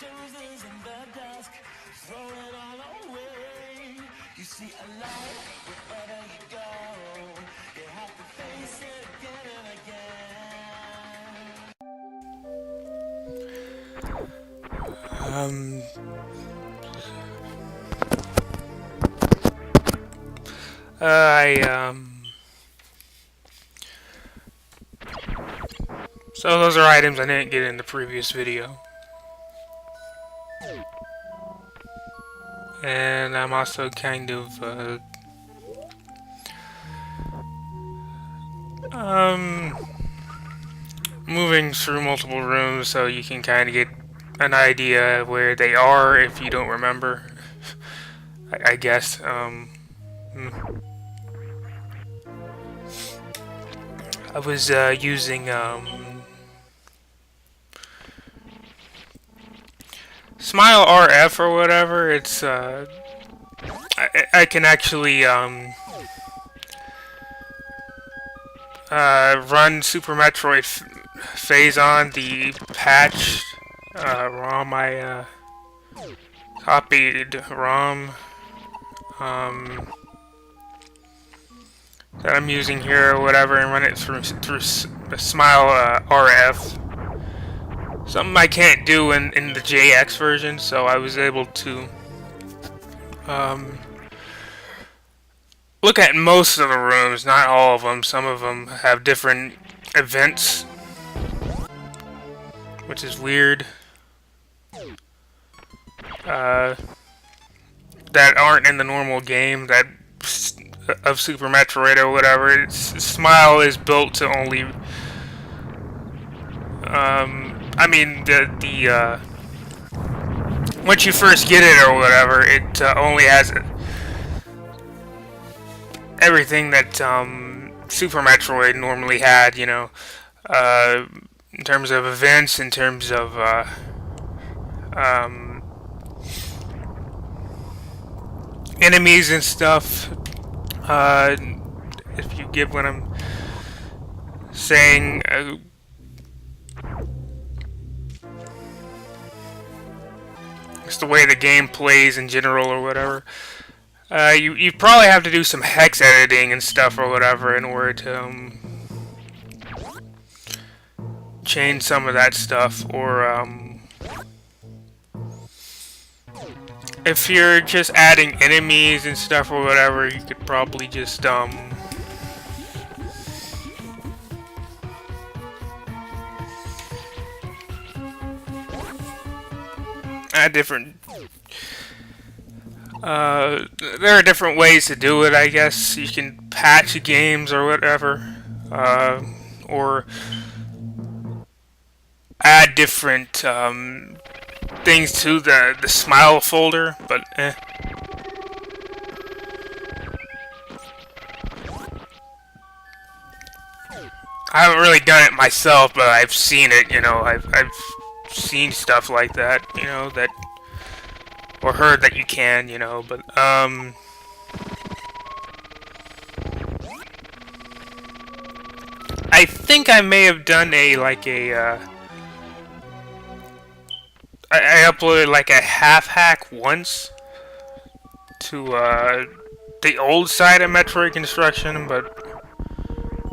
daisies in the dusk, throw it all away. You see a light wherever you go. You have to face it again and again. I So those are items I didn't get in the previous video. And I'm also kind of, moving through multiple rooms so you can kind of get an idea where they are if you don't remember. I guess. I was using Smile RF or whatever. It's I can actually run Super Metroid Phase on the patch ROM I copied ROM that I'm using here or whatever, and run it through Smile RF. Something I can't do in the JX version, so I was able to look at most of the rooms, not all of them. Some of them have different events, which is weird. That aren't in the normal game that of Super Metroid or whatever. Smile is built to only. I mean the once you first get it or whatever, it only has everything that Super Metroid normally had, you know, in terms of events, in terms of enemies and stuff. If you get what I'm saying, it's the way the game plays in general or whatever. You probably have to do some hex editing and stuff or whatever in order to change some of that stuff, or if you're just adding enemies and stuff or whatever, you could probably just add different. There are different ways to do it, I guess. You can patch games or whatever, or add different things to the Smile folder, but I haven't really done it myself, but I've seen it. You know, I've seen stuff like that. You know, that, or heard that you can. You know, but I think I may have done a I uploaded like a half hack once to the old side of Metroid Construction, but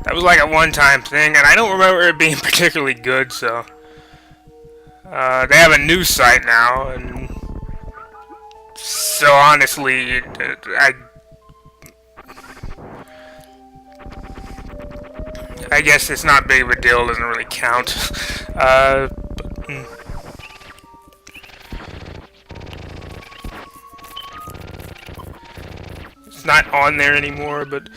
that was like a one-time thing, and I don't remember it being particularly good. So they have a new site now, and so honestly, I guess it's not big of a deal. Doesn't really count. It's not on there anymore, but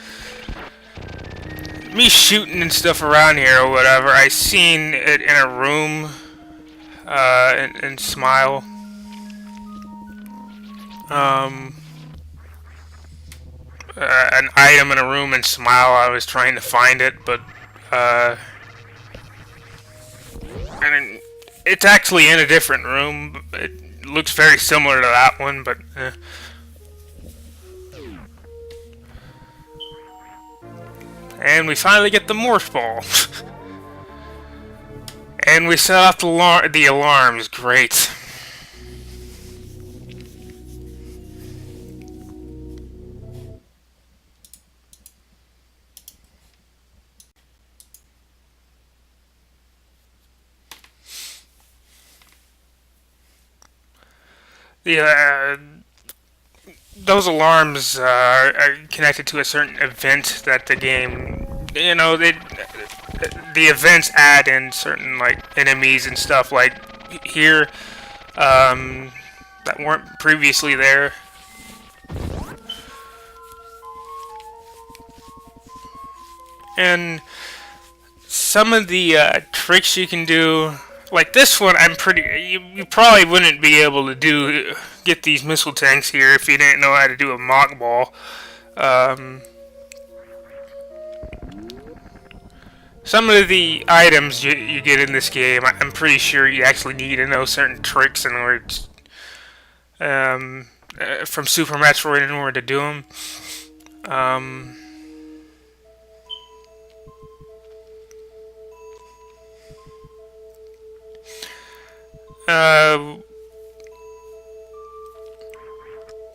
me shooting and stuff around here or whatever, I seen it in a room in Smile. An item in a room in Smile. I was trying to find it, but and it's actually in a different room. It looks very similar to that one, but and we finally get the Morph Ball. And we set off the alarms. Great. the those alarms are connected to a certain event that the game, the events add in certain like enemies and stuff like here that weren't previously there. And some of the tricks you can do, like this one, you probably wouldn't be able to get these missile tanks here if you didn't know how to do a mock ball. Some of the items you get in this game, I'm pretty sure you actually need to know certain tricks in order to, from Super Metroid in order to do them.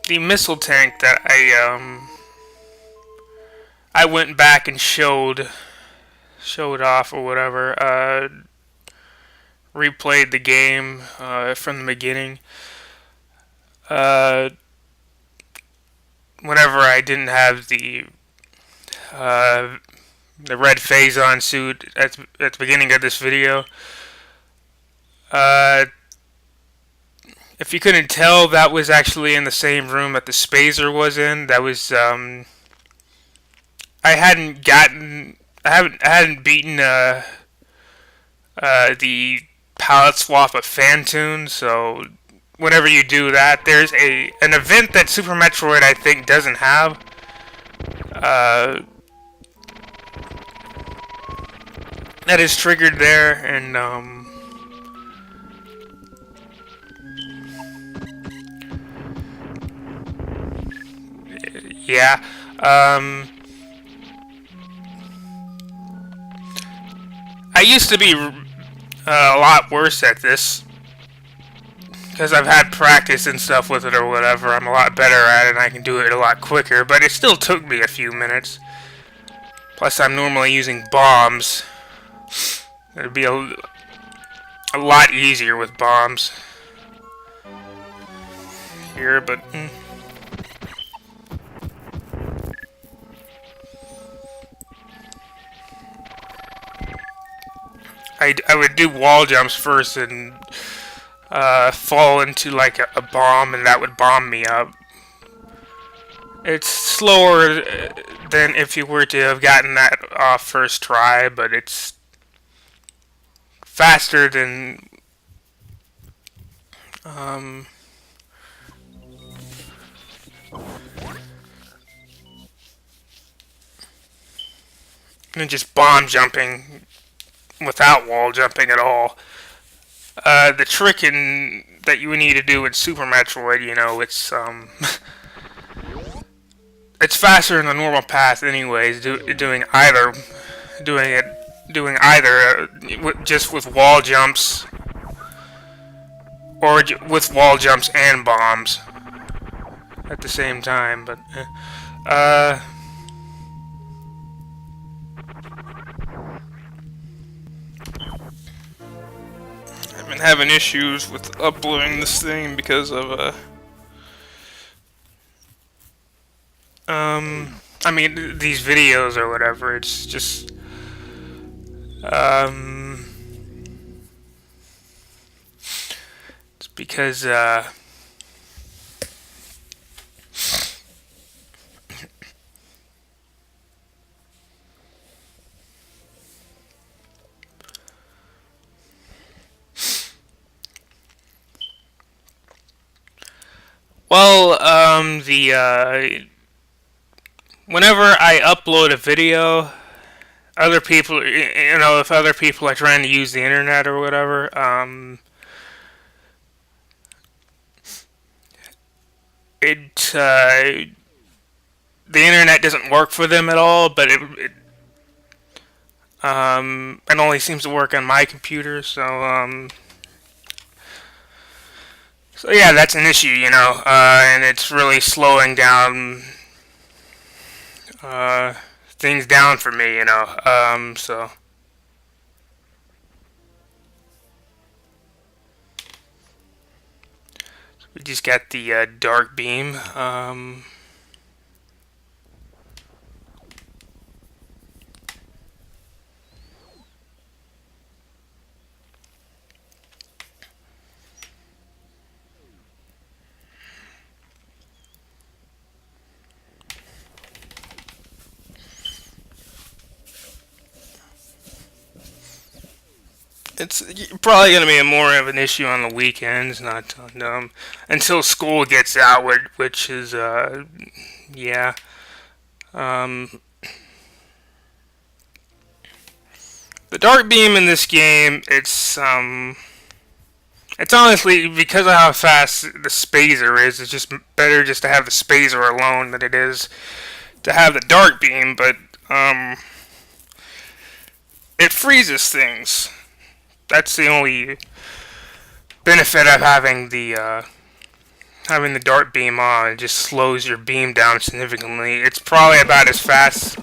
The missile tank that I went back and showed off or whatever, replayed the game from the beginning. Whenever I didn't have the red Phazon suit at the beginning of this video. If you couldn't tell, that was actually in the same room that the Spazer was in. That was I hadn't beaten the palette swap of Phantoon, so whenever you do that, there's an event that Super Metroid I think doesn't have. That is triggered there, and yeah. I used to be a lot worse at this because I've had practice and stuff with it or whatever. I'm a lot better at it and I can do it a lot quicker, but it still took me a few minutes. Plus, I'm normally using bombs. It'd be a lot easier with bombs here, but I would do wall jumps first and fall into like a bomb, and that would bomb me up. It's slower than if you were to have gotten that off first try, but it's faster than than just bomb jumping without wall jumping at all. The trick that you would need to do in Super Metroid, it's it's faster than the normal path, anyways. Doing either just with wall jumps, or with wall jumps and bombs at the same time. But I've been having issues with uploading this thing because of I mean, these videos or whatever. It's just it's because well, whenever I upload a video, other people, if other people are trying to use the internet or whatever, the internet doesn't work for them at all, but it only seems to work on my computer, so yeah, that's an issue, and it's really slowing down things down for me, so. We just got the dark beam. It's probably going to be more of an issue on the weekends, not on, until school gets out, which is, yeah. Um, the dark beam in this game, it's honestly, because of how fast the spazer is, it's just better just to have the spazer alone than it is to have the dark beam, but, it freezes things. That's the only benefit of having the dark beam on. It just slows your beam down significantly. It's probably about as fast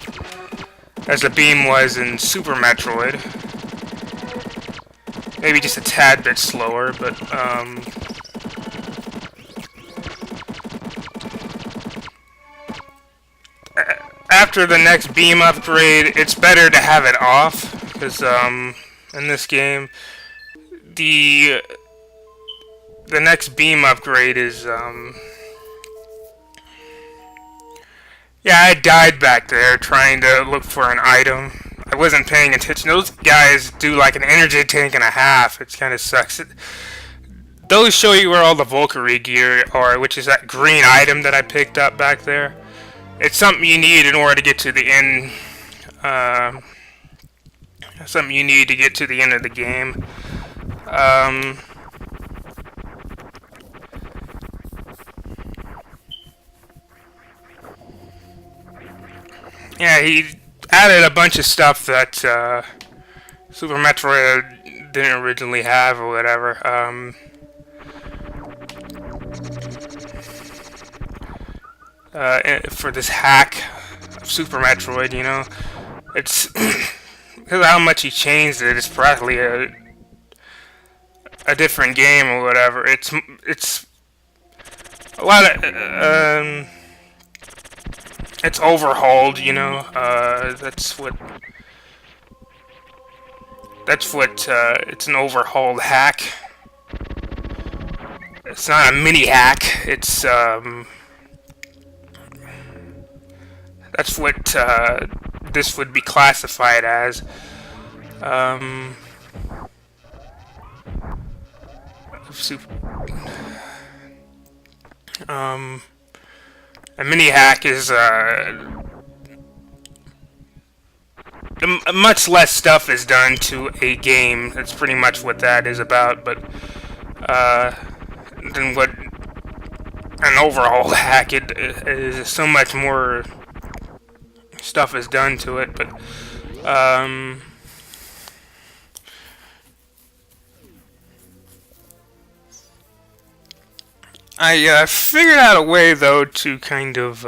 as the beam was in Super Metroid. Maybe just a tad bit slower, but after the next beam upgrade, it's better to have it off, because in this game, the next beam upgrade is yeah, I died back there trying to look for an item. I wasn't paying attention. Those guys do like an energy tank and a half. It kind of sucks. Those show you where all the Valkyrie gear are, which is that green item that I picked up back there. It's something you need in order to get to the end. Something you need to get to the end of the game. Yeah, he added a bunch of stuff that Super Metroid didn't originally have or whatever. For this hack of Super Metroid, you know, it's because of how much he changed it. It's practically a different game or whatever. It's a lot of it's overhauled, you know. That's what it's an overhauled hack. It's not a mini hack. It's that's what this would be classified as. A mini hack is much less stuff is done to a game. That's pretty much what that is about. But than what an overhaul hack, it is so much more stuff is done to it. But I figured out a way, though, to kind of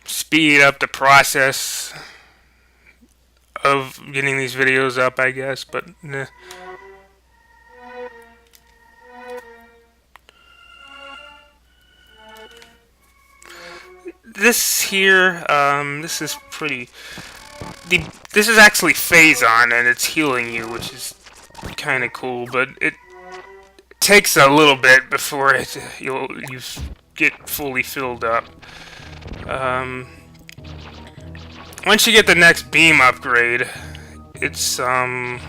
speed up the process of getting these videos up, I guess, but nah. This here, this is pretty. This is actually Phazon, and it's healing you, which is kind of cool, but it takes a little bit before you get fully filled up. Once you get the next beam upgrade, it's the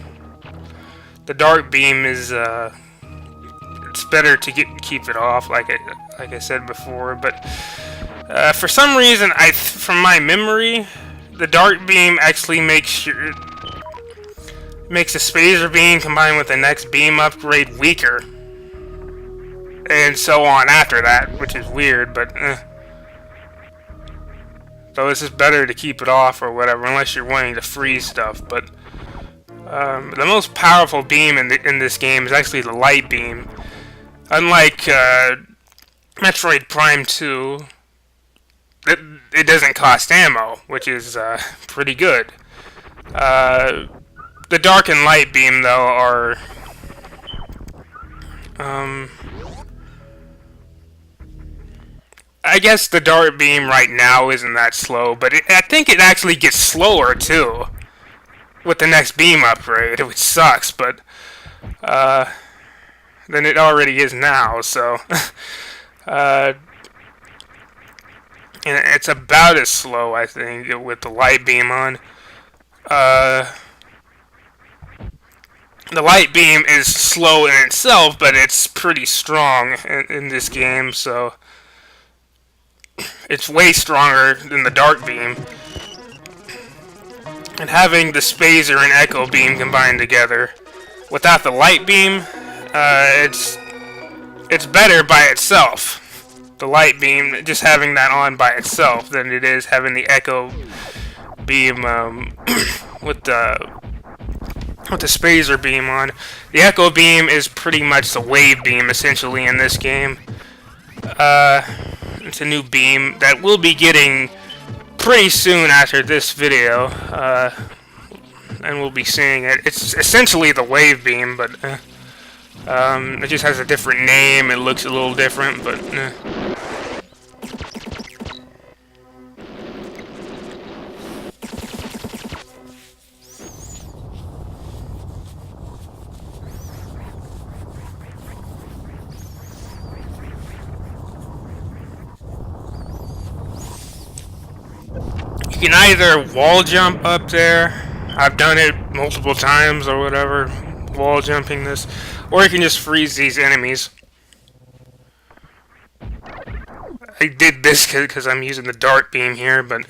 dark beam is it's better to keep it off, like I said before. But for some reason, from my memory, the dark beam actually makes a spazer beam combined with the next beam upgrade weaker, and so on after that, which is weird, but So it's just better to keep it off or whatever, unless you're wanting to freeze stuff. But the most powerful beam in this game is actually the light beam. Unlike Metroid Prime 2, it doesn't cost ammo, which is pretty good. The dark and light beam, though, are I guess the dart beam right now isn't that slow, but I think it actually gets slower too with the next beam upgrade, which sucks, but than it already is now. So and it's about as slow, I think, with the light beam on. The light beam is slow in itself, but it's pretty strong in this game, so it's way stronger than the dark beam. And having the Spazer and Echo beam combined together, without the light beam, it's better by itself. The light beam, just having that on by itself, than it is having the Echo beam with the Spazer beam on. The Echo beam is pretty much the wave beam, essentially, in this game. It's a new beam that we'll be getting pretty soon after this video, and we'll be seeing it. It's essentially the wave beam, but it just has a different name. It looks a little different, but you can either wall jump up there. I've done it multiple times or whatever, wall jumping this, or you can just freeze these enemies. I did this because I'm using the dart beam here, but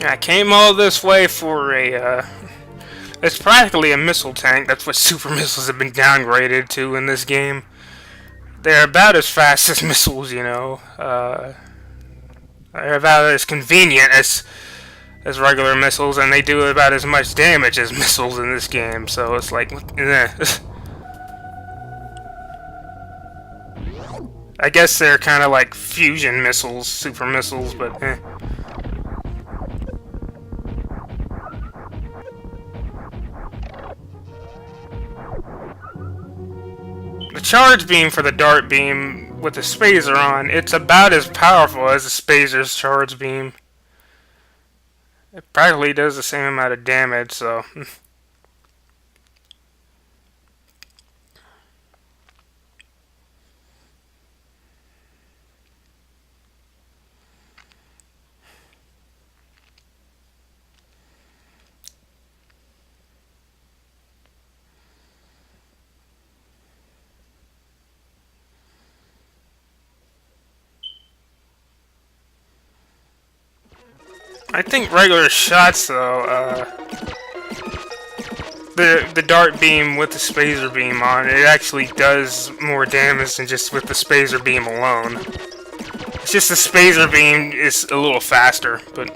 I came all this way for a, it's practically a missile tank. That's what super missiles have been downgraded to in this game. They're about as fast as missiles, you know. They're about as convenient as regular missiles, and they do about as much damage as missiles in this game. So it's like, I guess they're kind of like fusion missiles, super missiles, but The charge beam for the dart beam with the Spazer on, it's about as powerful as the Spazer's charge beam. It practically does the same amount of damage, so I think regular shots, though, the dart beam with the Spazer beam on, it actually does more damage than just with the Spazer beam alone. It's just the Spazer beam is a little faster, but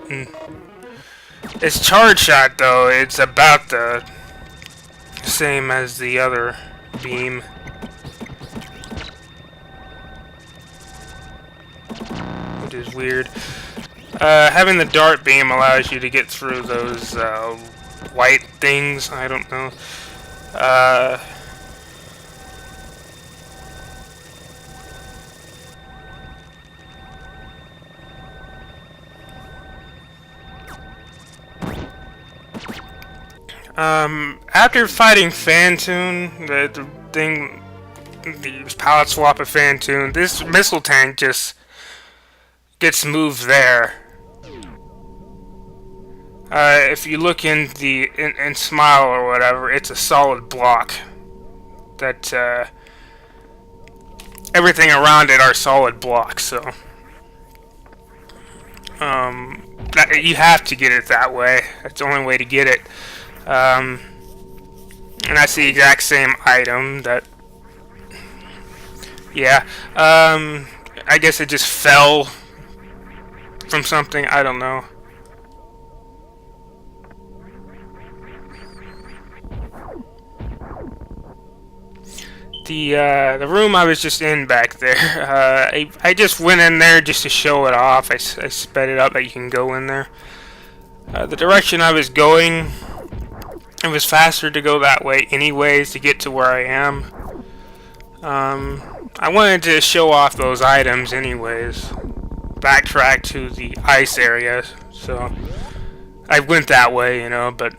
its charge shot, though, it's about the same as the other beam. Which is weird. Having the dart beam allows you to get through those white things. I don't know. After fighting Phantoon, the thing, the palette swap of Phantoon, this missile tank just gets moved there. If you look in Smile or whatever, it's a solid block. That everything around it are solid blocks. So You have to get it that way. That's the only way to get it. And that's the exact same item that... Yeah. I guess it just fell from something. I don't know. The room I was just in back there, I just went in there just to show it off. I sped it up that you can go in there. The direction I was going, it was faster to go that way anyways to get to where I am. I wanted to show off those items anyways. Backtrack to the ice area, so I went that way, you know, but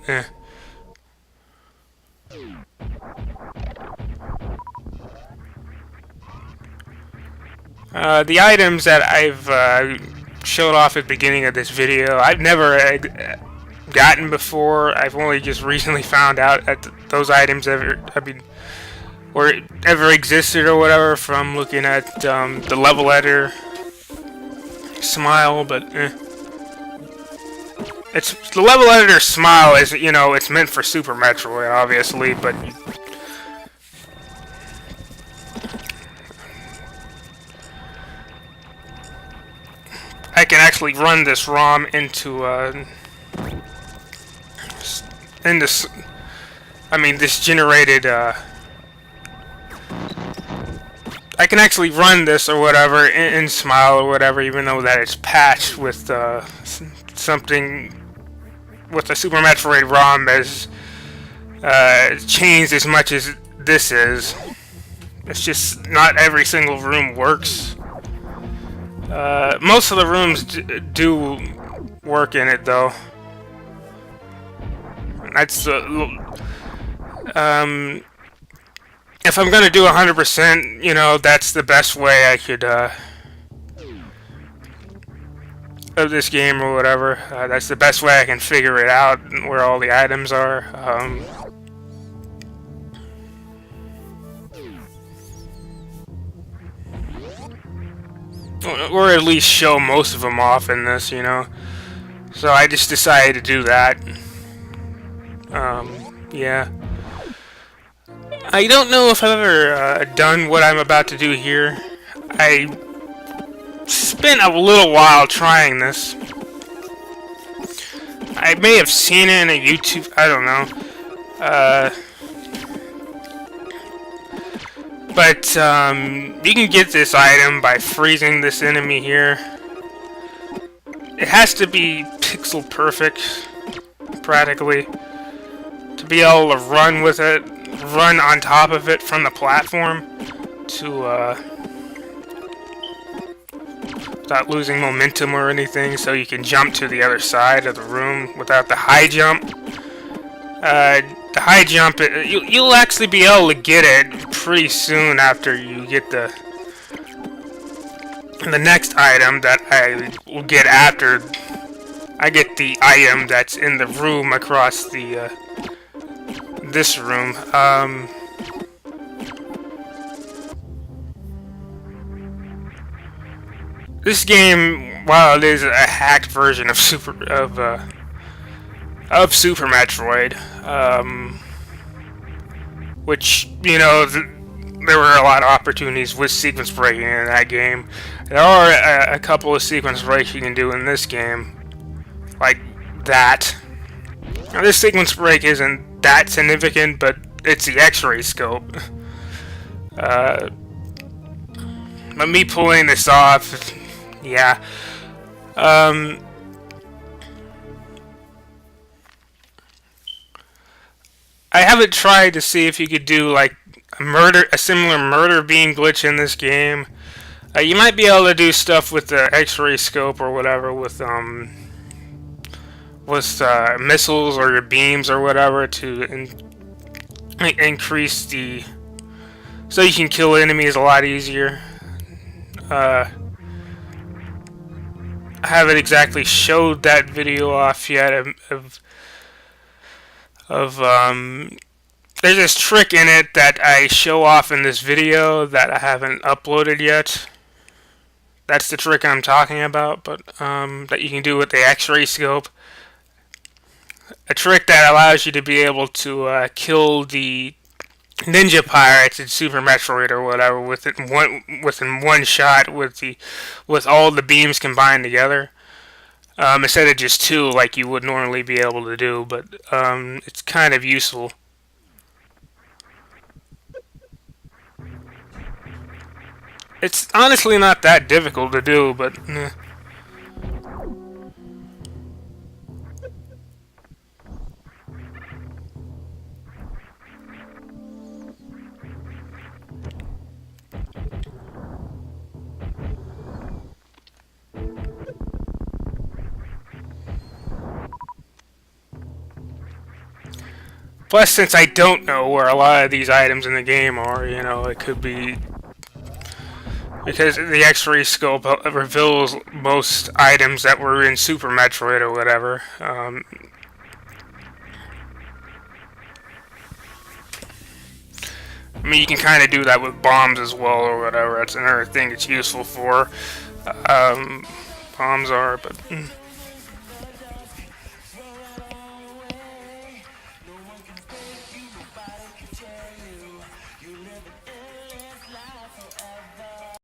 the items that I've showed off at the beginning of this video, I've never gotten before. I've only just recently found out that those items ever existed or whatever from looking at the level editor Smile, but it's the level editor Smile is, you know, it's meant for Super Metroid, obviously, but I can actually run this ROM into this generated I can actually run this or whatever in Smile or whatever, even though that it's patched with something with the Super Metroid ROM as changed as much as this is. It's just not every single room works. Most of the rooms do work in it though. That's if I'm gonna do 100%, you know, that's the best way I could of this game or whatever. That's the best way I can figure it out where all the items are. Or at least show most of them off in this, you know. So I just decided to do that. Yeah. I don't know if I've ever done what I'm about to do here. I spent a little while trying this. I may have seen it in a YouTube, I don't know. But you can get this item by freezing this enemy here. It has to be pixel perfect, practically, to be able to run with it. Run on top of it from the platform to without losing momentum or anything, so you can jump to the other side of the room without the high jump. The high jump, you'll actually be able to get it pretty soon after you get the next item that I will get after I get the item that's in the room across the this room. This game, while it is a hacked version of Super Metroid, which, you know, there were a lot of opportunities with sequence breaking in that game. There are a couple of sequence breaks you can do in this game, like that. Now, this sequence break isn't that significant, but it's the X-ray scope. But me pulling this off, yeah. I haven't tried to see if you could do like a similar murder beam glitch in this game. You might be able to do stuff with the X-ray scope or whatever with missiles or your beams or whatever to increase the, so you can kill enemies a lot easier. I haven't exactly showed that video off yet of there's this trick in it that I show off in this video that I haven't uploaded yet. That's the trick I'm talking about, but that you can do with the X-ray scope. A trick that allows you to be able to kill the ninja pirates in Super Metroid or whatever within one shot with all the beams combined together. Instead of just two like you would normally be able to do, but it's kind of useful. It's honestly not that difficult to do, but plus since I don't know where a lot of these items in the game are, it could be because the X-ray scope reveals most items that were in Super Metroid or whatever. I mean, you can kind of do that with bombs as well or whatever. That's another thing it's useful for. Bombs are, but.